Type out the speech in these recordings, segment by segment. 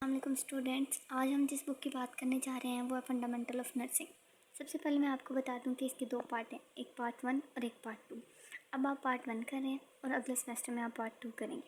अस्सलाम स्टूडेंट्स, आज हम जिस बुक की बात करने जा रहे हैं वो है फंडामेंटल ऑफ नर्सिंग। सबसे पहले मैं आपको बता दूं कि इसके दो पार्ट हैं, एक पार्ट 1 और एक पार्ट 2। अब आप पार्ट 1 कर रहे हैं और अगले सेमेस्टर में आप पार्ट 2 करेंगे।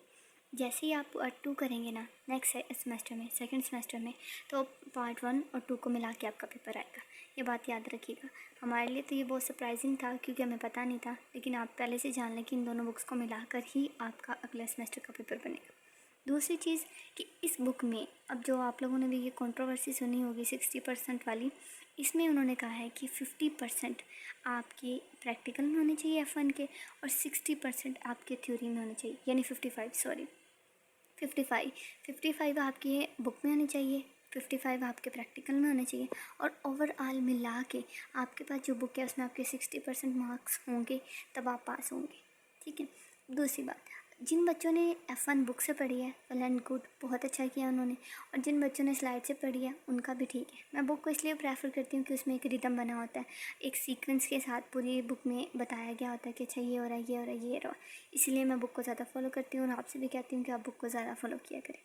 जैसे ही आप पार्ट 2 करेंगे ना नेक्स्ट सेमेस्टर में, सेकेंड सेमेस्टर में, तो पार्ट 1 और 2 को मिला के आपका पेपर आएगा। ये बात याद रखिएगा। हमारे लिए तो ये बहुत सरप्राइजिंग था क्योंकि हमें पता नहीं था, लेकिन आप पहले से जान लें कि इन दोनों बुक्स को मिलाकर ही आपका अगले सेमेस्टर का पेपर बनेगा। दूसरी चीज़ कि इस बुक में, अब जो आप लोगों ने भी ये कंट्रोवर्सी सुनी होगी 60% वाली, इसमें उन्होंने कहा है कि 50% आपके प्रैक्टिकल में होने चाहिए F1 के और 60% आपके थ्योरी में होने चाहिए, यानी 55 आपकी बुक में होने चाहिए, 55 आपके प्रैक्टिकल में होने चाहिए और ओवरऑल मिला के आपके पास जो बुक है उसमें आपके 60% मार्क्स होंगे, तब आप पास होंगे। ठीक है। दूसरी बात, जिन बच्चों ने F1 बुक से पढ़ी है वेल एंड गुड, बहुत अच्छा किया उन्होंने, और जिन बच्चों ने स्लाइड से पढ़ी है उनका भी ठीक है। मैं बुक को इसलिए प्रेफर करती हूँ कि उसमें एक रिदम बना होता है, एक सीक्वेंस के साथ पूरी बुक में बताया गया होता है कि अच्छा ये हो रहा है, ये हो रहा है, ये हो रहा है। इसलिए मैं बुक को ज़्यादा फॉलो करती हूँ और आपसे भी कहती हूँ कि आप बुक को ज़्यादा फॉलो किया करें।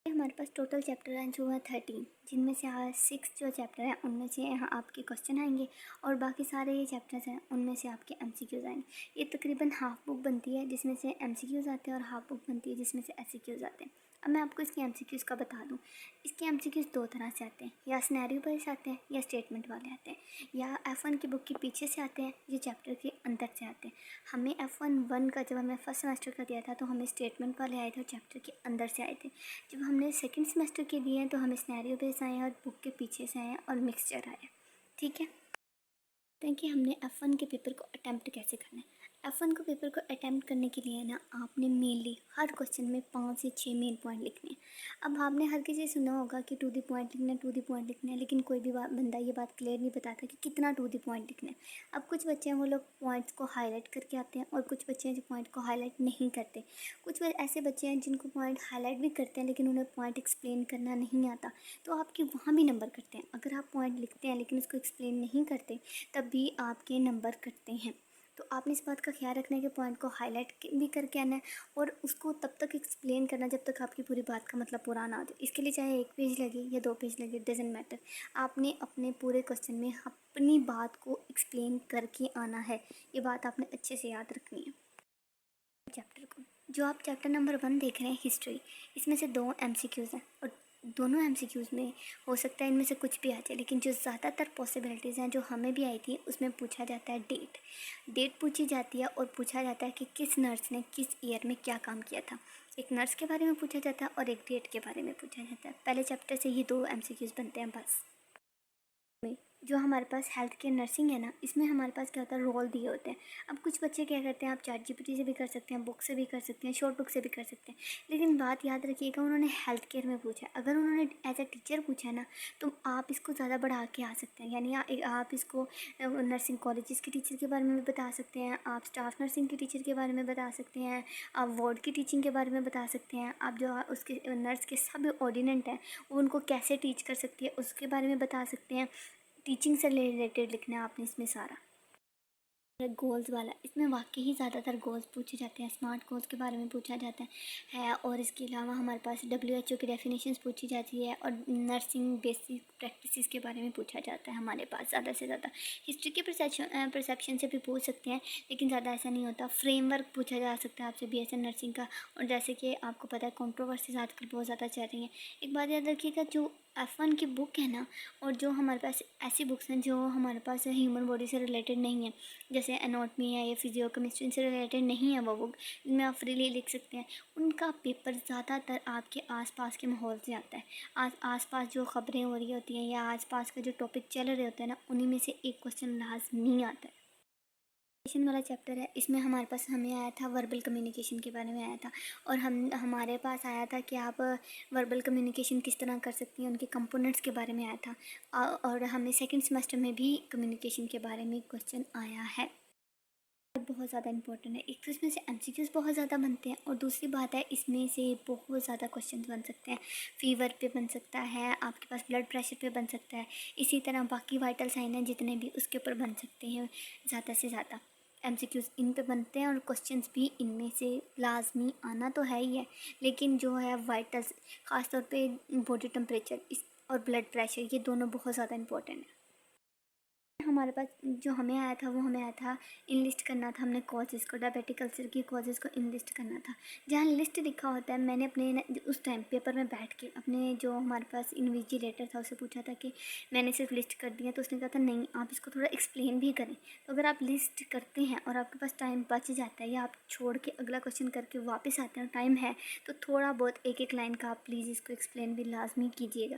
हमारे पास टोटल चैप्टर हैं जो है 13, जिनमें से 6 जो चैप्टर हैं उनमें से यहाँ आपके क्वेश्चन आएंगे और बाकी सारे ये चैप्टर्स हैं उनमें से आपके MCQs आएंगे। ये तकरीबन हाफ बुक बनती है जिसमें से MCQs आते हैं और हाफ बुक बनती है जिसमें से SCQs आते हैं। अब मैं आपको इसके MCQs का बता दूँ। इसके MCQs दो तरह से आते हैं, या सिनेरियो बेस्ड आते हैं या स्टेटमेंट वाले आते हैं, या F1 की बुक के पीछे से आते हैं या चैप्टर के अंदर से आते हैं। हमें F1 का जब हमें फर्स्ट सेमेस्टर का दिया था तो हमें स्टेटमेंट वाले आए थे और चैप्टर के अंदर से आए थे। जब हमने सेकंड सेमेस्टर के दिए हैं तो हमें सिनेरियो बेस्ड आए हैं और बुक के पीछे से आए हैं और मिक्सचर आया। ठीक है। कि हमने F1 के पेपर को अटैम्प्ट कैसे करना है। F1 को पेपर को अटैम्प्ट करने के लिए ना आपने मेनली हर क्वेश्चन में 5 से 6 मेन पॉइंट लिखने हैं। अब आपने हर किसी सुना होगा कि टू द पॉइंट लिखना है, टू द पॉइंट लिखना है, लेकिन कोई भी बंदा ये बात क्लियर नहीं बताता कि कितना टू द पॉइंट लिखना है। अब कुछ बच्चे हैं वो लोग पॉइंट्स को हाईलाइट करके आते हैं और कुछ बच्चे हैं जो पॉइंट को हाईलाइट नहीं करते। कुछ ऐसे बच्चे हैं जिनको पॉइंट हाईलाइट भी करते हैं लेकिन उन्हें पॉइंट एक्सप्लेन करना नहीं आता, तो आपके वहाँ भी नंबर कटते हैं। अगर आप पॉइंट लिखते हैं लेकिन उसको एक्सप्लेन नहीं करते तब भी आपके नंबर कटते हैं। तो आपने इस बात का ख्याल रखना है कि पॉइंट को हाईलाइट भी करके आना है और उसको तब तक एक्सप्लेन करना जब तक आपकी पूरी बात का मतलब पूरा ना हो। इसके लिए चाहे 1 पेज लगे या 2 पेज लगे, डजेंट मैटर, आपने अपने पूरे क्वेश्चन में अपनी बात को एक्सप्लेन करके आना है। ये बात आपने अच्छे से याद रखनी है। चैप्टर को, जो आप चैप्टर नंबर 1 देख रहे हैं हिस्ट्री, इसमें से 2 MCQs हैं और दोनों MCQs में हो सकता है इनमें से कुछ भी आ जाए, लेकिन जो ज़्यादातर पॉसिबिलिटीज़ हैं जो हमें भी आई थी उसमें पूछा जाता है डेट पूछी जाती है और पूछा जाता है कि किस नर्स ने किस ईयर में क्या काम किया था। एक नर्स के बारे में पूछा जाता है और एक डेट के बारे में पूछा जाता है। पहले चैप्टर से ही 2 MCQs बनते हैं बस। जो हमारे पास हेल्थ केयर नर्सिंग है ना, इसमें हमारे पास क्या होता है, रोल दिए होते हैं। अब कुछ बच्चे क्या करते हैं, आप ChatGPT से भी कर सकते हैं, बुक से भी कर सकते हैं, शॉर्ट बुक से भी कर सकते हैं, लेकिन बात याद रखिएगा उन्होंने हेल्थ केयर में पूछा है। अगर उन्होंने एज ए टीचर पूछा है ना तो आप इसको ज़्यादा बढ़ा के आ सकते हैं, यानी आप इसको नर्सिंग कॉलेजेस के टीचर के बारे में भी बता सकते हैं, आप स्टाफ नर्सिंग के टीचर के बारे में बता सकते हैं, आप वार्ड की टीचिंग के बारे में बता सकते हैं, आप जो उसके नर्स के सब ऑर्डिनेंट हैं वो उनको कैसे टीच कर सकती है उसके बारे में बता सकते हैं। टीचिंग से रिलेटेड लिखना है आपने इसमें सारा। गोल्स वाला, इसमें वाकई ही ज़्यादातर गोल्स पूछे जाते हैं, स्मार्ट गोल्स के बारे में पूछा जाता है और इसके अलावा हमारे पास WHO की डेफिनेशंस पूछी जाती है और नर्सिंग बेसिक प्रैक्टिसेस के बारे में पूछा जाता है हमारे पास ज़्यादा से ज़्यादा। हिस्ट्री के परसेप्शन से भी पूछ सकते हैं लेकिन ज़्यादा ऐसा नहीं होता। फ्रेमवर्क पूछा जा सकता है आपसे BSN नर्सिंग का, और जैसे कि आपको पता है कंट्रोवर्सीज आजकल बहुत ज़्यादा चल रही हैं। एक बात याद रखिएगा, जो F1 की बुक है ना और जो हमारे पास ऐसी बुक्स हैं जो हमारे पास ह्यूमन बॉडी से रिलेटेड नहीं है, जैसे एनाटॉमी है या फिजियो केमिस्ट्री से रिलेटेड नहीं है वो बुक, जिनमें आप फ्रीली लिख सकते हैं, उनका पेपर ज़्यादातर आपके आसपास के माहौल से आता है। आसपास जो ख़बरें हो रही होती हैं या आसपास का जो टॉपिक चल रहे होते हैं ना, उन्हीं में से एक क्वेश्चन लाजमी आता है। कम्युनिकेशन वाला चैप्टर है, इसमें हमारे पास हमें आया था वर्बल कम्युनिकेशन के बारे में आया था और हमारे पास आया था कि आप वर्बल कम्युनिकेशन किस तरह कर सकती हैं, उनके कंपोनेंट्स के बारे में आया था और हमें सेकंड सेमेस्टर में भी कम्युनिकेशन के बारे में क्वेश्चन आया है। बहुत ज़्यादा इंपॉर्टेंट है। एक तो इसमें से MCQs बहुत ज़्यादा बनते हैं और दूसरी बात है इसमें से बहुत ज़्यादा क्वेश्चन बन सकते हैं। फीवर पे बन सकता है, आपके पास ब्लड प्रेशर पे बन सकता है, इसी तरह बाकी वाइटल साइन हैं जितने भी उसके ऊपर बन सकते हैं ज़्यादा से ज़्यादा। एमसीक्यूज़ इन पे बनते हैं और क्वेश्चंस भी इनमें से लाजमी आना तो है ही है, लेकिन जो है वाइटल्स, ख़ास तौर पे बॉडी टेम्परेचर इस और ब्लड प्रेशर, ये दोनों बहुत ज़्यादा इंपॉर्टेंट है। हमारे पास जो हमें आया था वो हमें आया था इनलिस्ट करना था हमने कॉजेज़ को, डायबिटिक अल्सर की कॉजेज़ को इनलिस्ट करना था। जहाँ लिस्ट लिखा होता है, मैंने अपने उस टाइम पेपर में बैठ के अपने जो हमारे पास इन्विजिलेटर था उससे पूछा था कि मैंने सिर्फ लिस्ट कर दिया, तो उसने कहा था नहीं, आप इसको थोड़ा एक्सप्लेन भी करें। तो अगर आप लिस्ट करते हैं और आपके पास टाइम बच जाता है या आप छोड़ के अगला क्वेश्चन करके वापस आते हैं और टाइम है, तो थोड़ा बहुत एक एक लाइन का आप प्लीज़ इसको एक्सप्लेन भी लाजमी कीजिएगा।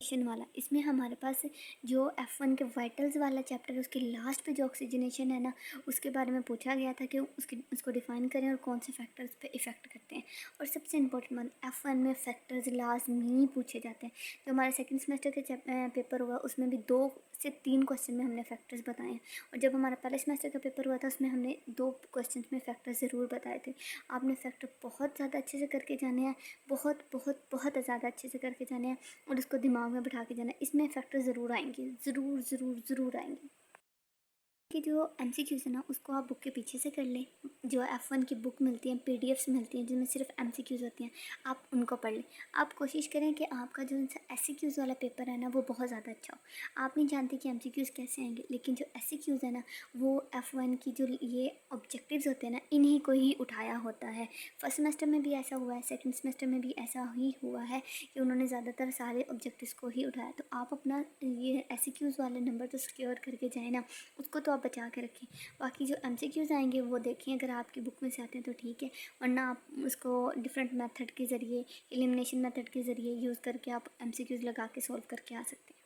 वाला, इसमें हमारे पास जो F1 के वाइटल्स वाला चैप्टर है उसके लास्ट पे जो ऑक्सीजनेशन है ना, उसके बारे में पूछा गया था कि उसको डिफ़ाइन करें और कौन से फैक्टर्स पे इफ़ेक्ट करते हैं। और सबसे इम्पोर्टेंट बात, F1 में फैक्टर्स लाजमी पूछे जाते हैं। जो हमारे सेकंड सेमेस्टर के पेपर हुआ उसमें भी 2 से 3 क्वेश्चन में हमने फैक्टर्स बताए हैं, और जब हमारा पहले सेमेस्टर का पेपर हुआ था उसमें हमने 2 क्वेश्चन में फैक्टर्स ज़रूर बताए थे। आपने फैक्टर बहुत ज़्यादा अच्छे से करके जाने हैं, बहुत बहुत बहुत ज़्यादा अच्छे से करके जाने हैं और इसको दिमाग में बिठा के जाना है। इसमें फैक्टर ज़रूर आएंगे, ज़रूर ज़रूर ज़रूर आएंगे। कि जो एमसीक्यूज़ है ना उसको आप बुक के पीछे से कर लें। जो F1 की बुक मिलती है, पीडीएफ्स मिलती हैं जिनमें सिर्फ एमसीक्यूज़ होती हैं, आप उनको पढ़ लें। आप कोशिश करें कि आपका जो एससीक्यूज़ वाला पेपर है ना वो बहुत ज़्यादा अच्छा हो। आप नहीं जानते कि एमसीक्यूज़ कैसे आएंगे, लेकिन जो एससीक्यूज़ है ना वो F1 की जो ये ऑब्जेक्टिव्स होते हैं ना इन्हीं को ही उठाया होता है। फर्स्ट सेमेस्टर में भी ऐसा हुआ है, सेकेंड सेमेस्टर में भी ऐसा ही हुआ है कि उन्होंने ज़्यादातर सारे ऑब्जेक्टिव्स को ही उठाया। तो आप अपना ये एससीक्यूज़ वाले नंबर तो सिक्योर करके जाए ना, उसको तो आप बचा के रखें। बाकी जो एमसीक्यूज़ आएंगे वो देखें, अगर आपकी बुक में से आते हैं तो ठीक है, वरना आप उसको डिफरेंट मेथड के ज़रिए, एलिमिनेशन मेथड के ज़रिए यूज़ करके आप एमसीक्यूज़ लगा के सॉल्व करके आ सकते हैं।